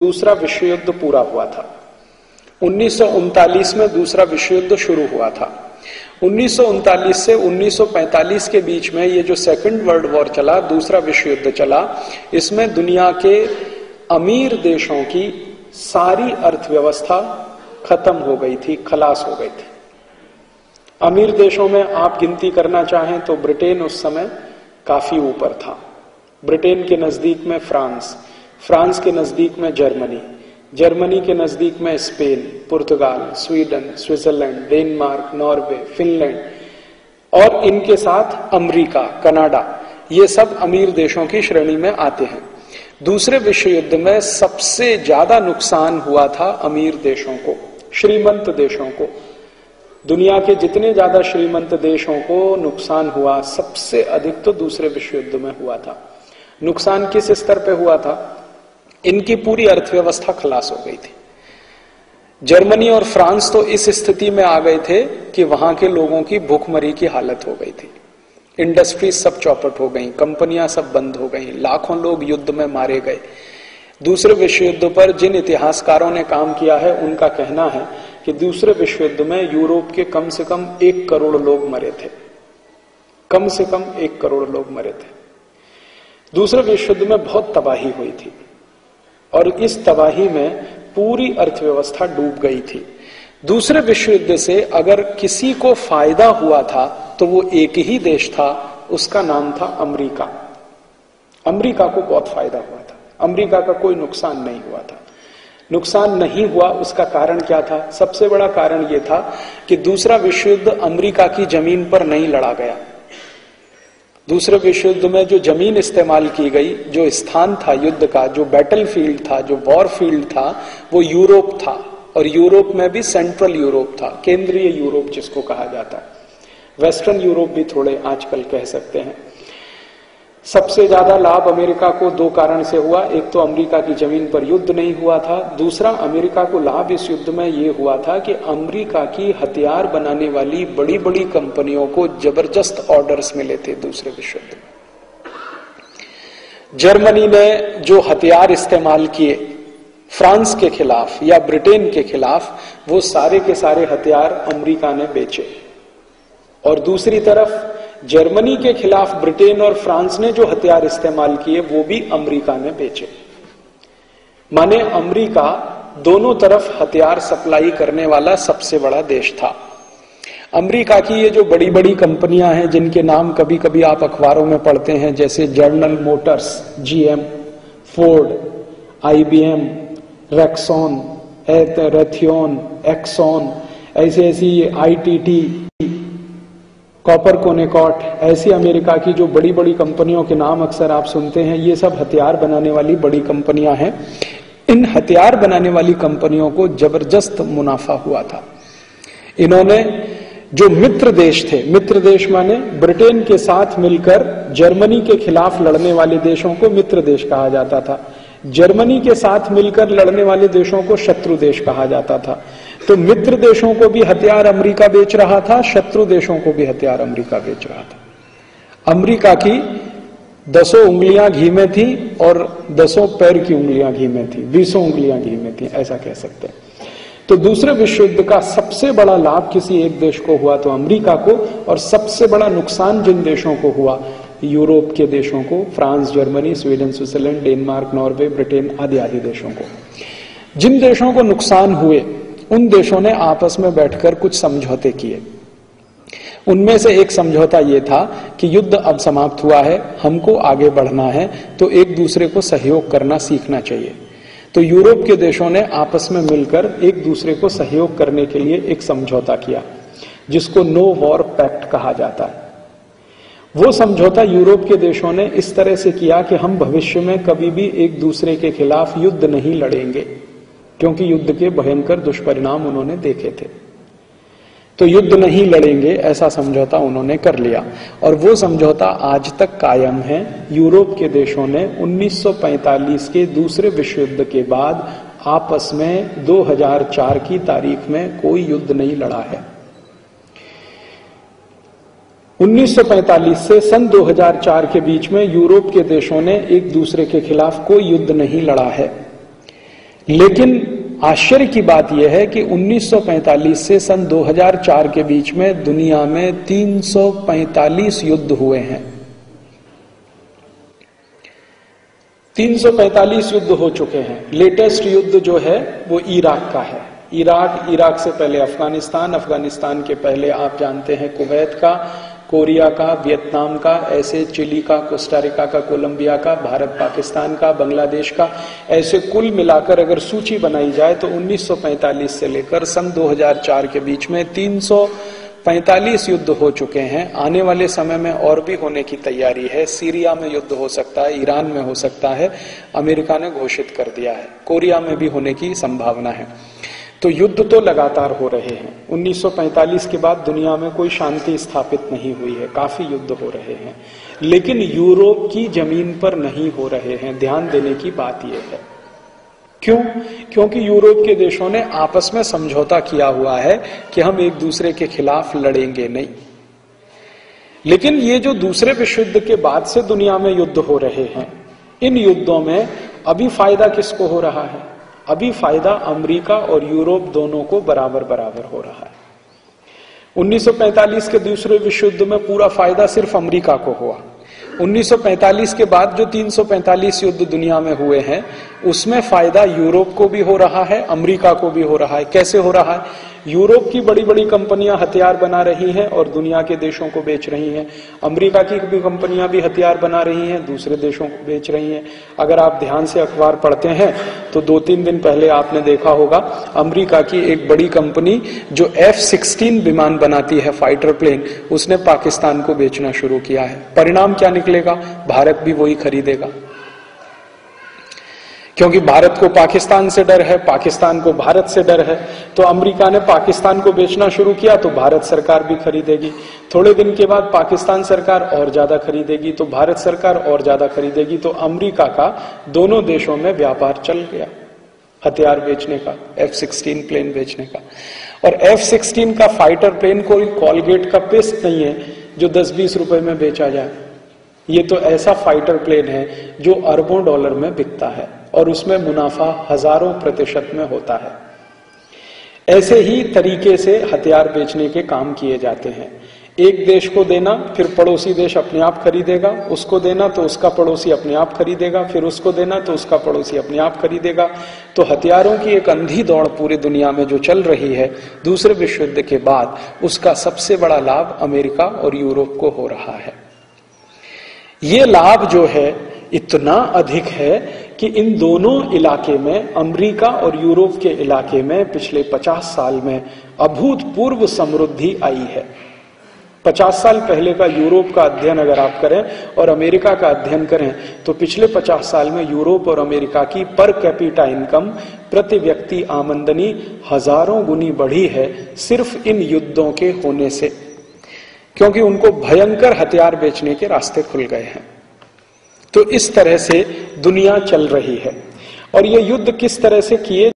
दूसरा विश्व युद्ध पूरा हुआ था। 1939 में दूसरा विश्व युद्ध शुरू हुआ था। 1939 से 1945 के बीच में ये जो सेकंड वर्ल्ड वॉर चला, दूसरा विश्व युद्ध चला, इसमें दुनिया के अमीर देशों की सारी अर्थव्यवस्था खत्म हो गई थी, खलास हो गई थी। अमीर देशों में आप गिनती करना चाहें तो ब्रिटेन उस समय काफी ऊपर था। ब्रिटेन के नजदीक में फ्रांस, फ्रांस के नजदीक में जर्मनी, जर्मनी के नजदीक में स्पेन, पुर्तगाल, Sweden, Switzerland, Denmark, Norway, Finland और इनके साथ अमेरिका, कनाडा, ये सब अमीर देशों की श्रेणी में आते हैं। दूसरे विश्व युद्ध में सबसे ज्यादा नुकसान हुआ था अमीर देशों को, श्रीमंत देशों को। दुनिया के जितने ज्यादा श्रीमंत देशों को नुकसान हुआ, सबसे अधिक तो दूसरे विश्व युद्ध में हुआ था। नुकसान किस स्तर पे हुआ था? इनकी पूरी अर्थव्यवस्था खलास हो गई थी। जर्मनी और फ्रांस तो इस स्थिति में आ गए थे कि वहां के लोगों की भूखमरी की हालत हो गई थी। इंडस्ट्रीज सब चौपट हो गई, कंपनियां सब बंद हो गई, लाखों लोग युद्ध में मारे गए। दूसरे विश्व युद्ध पर जिन इतिहासकारों ने काम किया है, उनका कहना है कि दूसरे विश्व युद्ध में यूरोप के कम से कम 1 करोड़ लोग मरे थे। कम से कम 1 करोड़ लोग मरे थे। दूसरे विश्व युद्ध में बहुत तबाही हुई थी और इस तबाही में पूरी अर्थव्यवस्था डूब गई थी। दूसरे विश्व युद्ध से अगर किसी को फायदा हुआ था तो वो एक ही देश था, उसका नाम था अमेरिका। अमेरिका को बहुत फायदा हुआ था, अमेरिका का कोई नुकसान नहीं हुआ था। नुकसान नहीं हुआ, उसका कारण क्या था? सबसे बड़ा कारण यह था कि दूसरा विश्व युद्ध अमेरिका की जमीन पर नहीं लड़ा गया। दूसरे विश्व युद्ध में जो जमीन इस्तेमाल की गई, जो स्थान था युद्ध का, जो बैटल फील्ड था, जो वॉर फील्ड था, वो यूरोप था। और यूरोप में भी सेंट्रल यूरोप था, केंद्रीय यूरोप जिसको कहा जाता है। वेस्टर्न यूरोप भी थोड़े आजकल कह सकते हैं। सबसे ज्यादा लाभ अमेरिका को 2 कारण से हुआ। एक तो अमेरिका की जमीन पर युद्ध नहीं हुआ था, दूसरा अमेरिका को लाभ इस युद्ध में यह हुआ था कि अमेरिका की हथियार बनाने वाली बड़ी बड़ी कंपनियों को जबरदस्त ऑर्डर्स मिले थे दूसरे विश्व युद्ध में। जर्मनी ने जो हथियार इस्तेमाल किए फ्रांस के खिलाफ या ब्रिटेन के खिलाफ, वो सारे के सारे हथियार अमेरिका ने बेचे। और दूसरी तरफ जर्मनी के खिलाफ ब्रिटेन और फ्रांस ने जो हथियार इस्तेमाल किए, वो भी अमेरिका ने बेचे। माने अमेरिका दोनों तरफ हथियार सप्लाई करने वाला सबसे बड़ा देश था। अमेरिका की ये जो बड़ी बड़ी कंपनियां हैं, जिनके नाम कभी कभी आप अखबारों में पढ़ते हैं, जैसे General Motors, GM, Ford, IBM, रेक्सॉन, रेथियोन, एक्सॉन, ऐसी ITT, कॉपर कोनेकॉट, ऐसी अमेरिका की जो बड़ी बड़ी कंपनियों के नाम अक्सर आप सुनते हैं, ये सब हथियार बनाने वाली बड़ी कंपनियां हैं। इन हथियार बनाने वाली कंपनियों को जबरदस्त मुनाफा हुआ था। इन्होंने जो मित्र देश थे, मित्र देश माने ब्रिटेन के साथ मिलकर जर्मनी के खिलाफ लड़ने वाले देशों को मित्र देश कहा जाता था। जर्मनी के साथ मिलकर लड़ने वाले देशों को शत्रु देश कहा जाता था। तो मित्र देशों को भी हथियार अमेरिका बेच रहा था, शत्रु देशों को भी हथियार अमेरिका बेच रहा था। अमेरिका की 10 उंगलियां घी में थी और 10 पैर की उंगलियां घी में थी, 20 उंगलियां घी में थी, ऐसा कह सकते हैं। तो दूसरे विश्व युद्ध का सबसे बड़ा लाभ किसी एक देश को हुआ तो अमेरिका को, और सबसे बड़ा नुकसान जिन देशों को हुआ, यूरोप के देशों को, France, Germany, Sweden, Switzerland, Denmark, Norway, Britain आदि आदि देशों को। जिन देशों को नुकसान हुए, उन देशों ने आपस में बैठकर कुछ समझौते किए। उनमें से एक समझौता यह था कि युद्ध अब समाप्त हुआ है, हमको आगे बढ़ना है, तो एक दूसरे को सहयोग करना सीखना चाहिए। तो यूरोप के देशों ने आपस में मिलकर एक दूसरे को सहयोग करने के लिए एक समझौता किया, जिसको नो वॉर पैक्ट कहा जाता है। वो समझौता यूरोप के देशों ने इस तरह से किया कि हम भविष्य में कभी भी एक दूसरे के खिलाफ युद्ध नहीं लड़ेंगे, क्योंकि युद्ध के भयंकर दुष्परिणाम उन्होंने देखे थे। तो युद्ध नहीं लड़ेंगे, ऐसा समझौता उन्होंने कर लिया। और वो समझौता आज तक कायम है। यूरोप के देशों ने 1945 के दूसरे विश्व युद्ध के बाद आपस में 2004 की तारीख में कोई युद्ध नहीं लड़ा है। 1945 से सन 2004 के बीच में यूरोप के देशों ने एक दूसरे के खिलाफ कोई युद्ध नहीं लड़ा है। लेकिन आश्चर्य की बात यह है कि 1945 से सन 2004 के बीच में दुनिया में 345 युद्ध हुए हैं। 345 युद्ध हो चुके हैं। लेटेस्ट युद्ध जो है वो इराक का है। इराक से पहले अफगानिस्तान के पहले आप जानते हैं कुवैत का, कोरिया का, वियतनाम का, ऐसे चिली का, कोस्टारिका का, कोलंबिया का, भारत पाकिस्तान का, बांग्लादेश का, ऐसे कुल मिलाकर अगर सूची बनाई जाए तो 1945 से लेकर सन 2004 के बीच में 345 युद्ध हो चुके हैं। आने वाले समय में और भी होने की तैयारी है। सीरिया में युद्ध हो सकता है, ईरान में हो सकता है, अमेरिका ने घोषित कर दिया है, कोरिया में भी होने की संभावना है। तो युद्ध तो लगातार हो रहे हैं। 1945 के बाद दुनिया में कोई शांति स्थापित नहीं हुई है, काफी युद्ध हो रहे हैं, लेकिन यूरोप की जमीन पर नहीं हो रहे हैं। ध्यान देने की बात यह है। क्यों? क्योंकि यूरोप के देशों ने आपस में समझौता किया हुआ है कि हम एक दूसरे के खिलाफ लड़ेंगे नहीं। लेकिन ये जो दूसरे विश्व युद्ध के बाद से दुनिया में युद्ध हो रहे हैं, इन युद्धों में अभी फायदा किसको हो रहा है? अभी फायदा अमेरिका और यूरोप दोनों को बराबर बराबर हो रहा है। 1945 के दूसरे विश्व युद्ध में पूरा फायदा सिर्फ अमेरिका को हुआ। 1945 के बाद जो 345 युद्ध दुनिया में हुए हैं उसमें फायदा यूरोप को भी हो रहा है, अमेरिका को भी हो रहा है। कैसे हो रहा है? यूरोप की बड़ी बड़ी कंपनियां हथियार बना रही हैं और दुनिया के देशों को बेच रही हैं। अमेरिका की भी कंपनियां भी हथियार बना रही हैं, दूसरे देशों को बेच रही हैं। अगर आप ध्यान से अखबार पढ़ते हैं तो 2-3 दिन पहले आपने देखा होगा अमेरिका की एक बड़ी कंपनी जो F-16 विमान बनाती है, फाइटर प्लेन, उसने पाकिस्तान को बेचना शुरू किया है। परिणाम क्या निकलेगा? भारत भी वही खरीदेगा, क्योंकि भारत को पाकिस्तान से डर है, पाकिस्तान को भारत से डर है। तो अमेरिका ने पाकिस्तान को बेचना शुरू किया तो भारत सरकार भी खरीदेगी। थोड़े दिन के बाद पाकिस्तान सरकार और ज्यादा खरीदेगी तो भारत सरकार और ज्यादा खरीदेगी। तो अमेरिका का दोनों देशों में व्यापार चल गया हथियार बेचने का, F-16 प्लेन बेचने का। और F-16 का फाइटर प्लेन कोई कॉलगेट का पेस्ट नहीं है जो 10-20 रुपए में बेचा जाए। ये तो ऐसा फाइटर प्लेन है जो अरबों डॉलर में बिकता है और उसमें मुनाफा हजारों % में होता है। ऐसे ही तरीके से हथियार बेचने के काम किए जाते हैं। एक देश को देना, फिर पड़ोसी देश अपने आप खरीदेगा, उसको देना तो उसका पड़ोसी अपने आप खरीदेगा, फिर उसको देना तो उसका पड़ोसी अपने आप खरीदेगा। तो हथियारों की एक अंधी दौड़ पूरी दुनिया में जो चल रही है दूसरे विश्व युद्ध के बाद, उसका सबसे बड़ा लाभ अमेरिका और यूरोप को हो रहा है। ये लाभ जो है इतना अधिक है कि इन दोनों इलाके में, अमेरिका और यूरोप के इलाके में पिछले 50 साल में अभूतपूर्व समृद्धि आई है। 50 साल पहले का यूरोप का अध्ययन अगर आप करें और अमेरिका का अध्ययन करें तो पिछले 50 साल में यूरोप और अमेरिका की पर कैपिटा इनकम, प्रति व्यक्ति आमदनी हजारों गुनी बढ़ी है सिर्फ इन युद्धों के होने से, क्योंकि उनको भयंकर हथियार बेचने के रास्ते खुल गए हैं। तो इस तरह से दुनिया चल रही है। और ये युद्ध किस तरह से किए